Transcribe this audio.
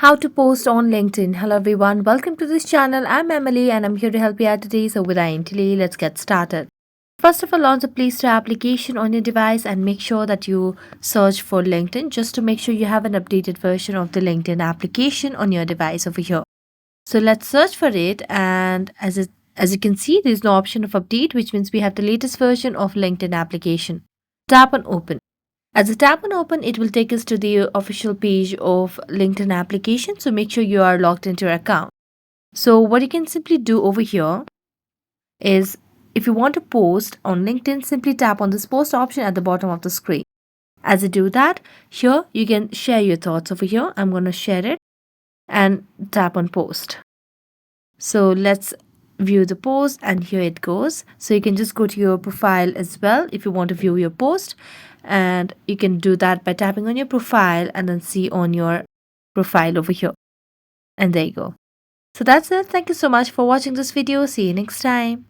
How to post on LinkedIn. Hello everyone, welcome to this channel. I'm Emily and I'm here to help you out today. So without any delay, let's get started. First of all, launch a Play Store application on your device and make sure that you search for LinkedIn just to make sure you have an updated version of the LinkedIn application on your device over here. So let's search for it, and as you can see, there's no option of update, which means we have the latest version of LinkedIn application. Tap on open. As you tap on open, it will take us to the official page of LinkedIn application. So make sure you are logged into your account. So what you can simply do over here is, if you want to post on LinkedIn, simply tap on this post option at the bottom of the screen. As you do that, here you can share your thoughts over here. I'm going to share it and tap on post. So let's view the post, and here it goes. So you can just go to your profile as well if you want to view your post, and you can do that by tapping on your profile and then see on your profile over here, and there you go. So that's it. Thank you so much for watching this video. See you next time.